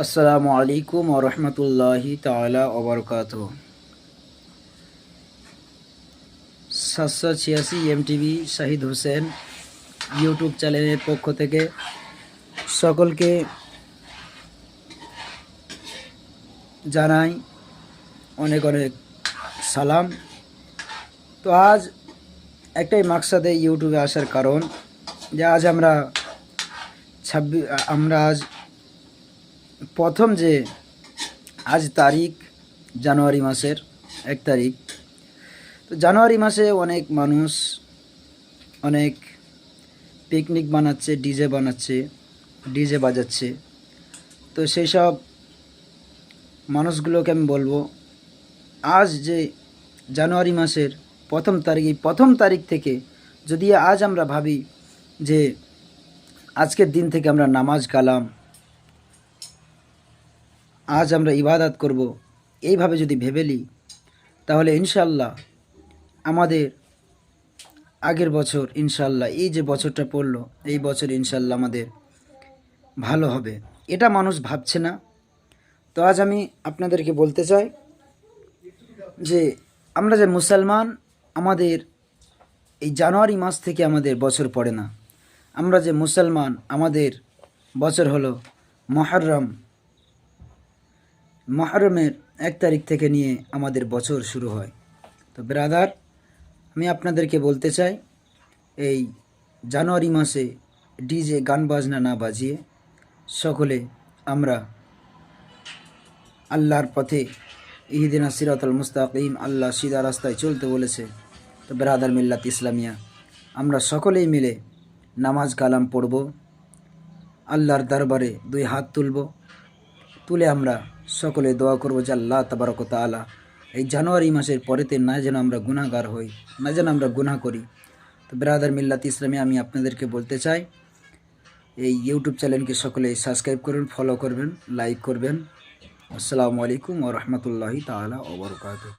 আসসালামু আলাইকুম ওয়া রাহমাতুল্লাহি তাআলা ওয়া বারাকাতুহু। 786 এমটিভি শাহিদ হোসেন ইউটিউব চ্যানেলের পক্ষ থেকে সকলকে জানাই অনেক অনেক সালাম। তো আজ একটাই মাকসাদে ইউটিউবে আসার কারণ যে আজ আমরা আজ প্রথম যে আজ তারিখ জানুয়ারি মাসের 1 তারিখ। তো জানুয়ারি মাসে অনেক মানুষ অনেক পিকনিক বানাচ্ছে, ডিজে বাজাচ্ছে। তো সেই সব মানুষগুলোকে আমি বলবো, আজ যে জানুয়ারি মাসের প্রথম তারিখ থেকে যদি আজ আমরা ভাবি যে আজকের দিন থেকে আমরা নামাজ কালাম, আজ আমরা ইবাদত করব, এইভাবে যদি ভেবে নিই তাহলে ইনশাল্লাহ আমাদের আগের বছর ইনশাল্লাহ এই যে বছরটা পড়লো এই বছর ইনশাল্লাহ আমাদের ভালো হবে। এটা মানুষ ভাবছে না। তো আজ আমি আপনাদেরকে বলতে চাই যে আমরা যে মুসলমান, আমাদের এই জানুয়ারি মাস থেকে আমাদের বছর পড়ে না। আমরা যে মুসলমান, আমাদের বছর হলো মহরমের 1 তারিখ থেকে নিয়ে আমাদের বছর শুরু হয়। তো ব্রাদার, আমি আপনাদেরকে বলতে চাই, এই জানুয়ারি মাসে ডিজে গান বাজনা না বাজিয়ে সকলে আমরা আল্লাহর পথে, ইহদিনা সিরাতাল মুস্তাকিম, আল্লাহ সিধা রাস্তায় চলতে বলেছে। তো ব্রাদার মিল্লাত ইসলামিয়া, আমরা সকলেই মিলে নামাজ কালাম পড়ব, আল্লাহর দরবারে 2 হাত তুলে আমরা সকলে দোয়া করব যে আল্লাহ তাবারক ওয়া তাআলা এই জানুয়ারি মাসের পরেতে না যেন আমরা গুনাহগার হই, না যেন আমরা গুনাহ করি। তো ব্রাদার মিল্লাত ইসলামী, আমি আপনাদেরকে বলতে চাই, এই ইউটিউব চ্যানেলকে সকলে সাবস্ক্রাইব করবেন, ফলো করবেন, লাইক করবেন। আসসালামু আলাইকুম ওয়া রাহমাতুল্লাহি তাআলা ওয়া বারাকাতুহু।